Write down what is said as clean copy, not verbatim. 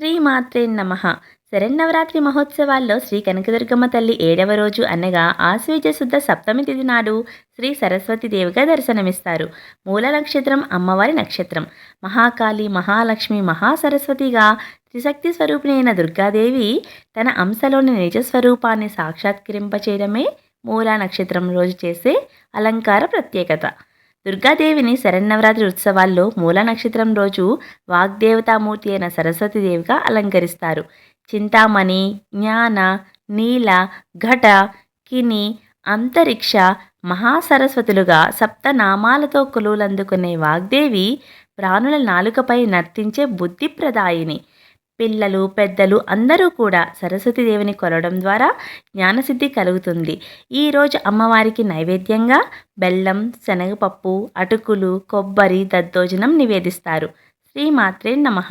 శ్రీమాత్రే నమః. శరన్నవరాత్రి మహోత్సవాల్లో శ్రీ కనకదుర్గమ్మ తల్లి 7వ రోజు అనగా ఆశ్వయుజ శుద్ధ సప్తమి తిథి నాడు శ్రీ సరస్వతి దేవిగా దర్శనమిస్తారు. మూల నక్షత్రం అమ్మవారి నక్షత్రం. మహాకాళి, మహాలక్ష్మి, మహాసరస్వతిగా త్రిశక్తి స్వరూపిణి అయిన దుర్గాదేవి తన అంశలోని నిజ స్వరూపాన్ని సాక్షాత్కరింపచేయడమే మూలా నక్షత్రం రోజు చేసే అలంకార ప్రత్యేకత. దుర్గాదేవిని శరన్నవరాత్రి ఉత్సవాల్లో మూల నక్షత్రం రోజు వాగ్దేవతామూర్తి అయిన సరస్వతీదేవిగా అలంకరిస్తారు. చింతామణి, జ్ఞాన, నీల, ఘట, కిని, అంతరిక్ష, మహాసరస్వతులుగా సప్తనామాలతో కొలువులందుకునే వాగ్దేవి ప్రాణుల నాలుకపై నర్తించే బుద్ధిప్రదాయిని. పిల్లలు, పెద్దలు అందరూ కూడా సరస్వతీదేవిని కొలవడం ద్వారా జ్ఞానసిద్ధి కలుగుతుంది. ఈరోజు అమ్మవారికి నైవేద్యంగా బెల్లం, శనగపప్పు, అటుకులు, కొబ్బరి, దద్దోజనం నివేదిస్తారు. శ్రీమాత్రే నమః.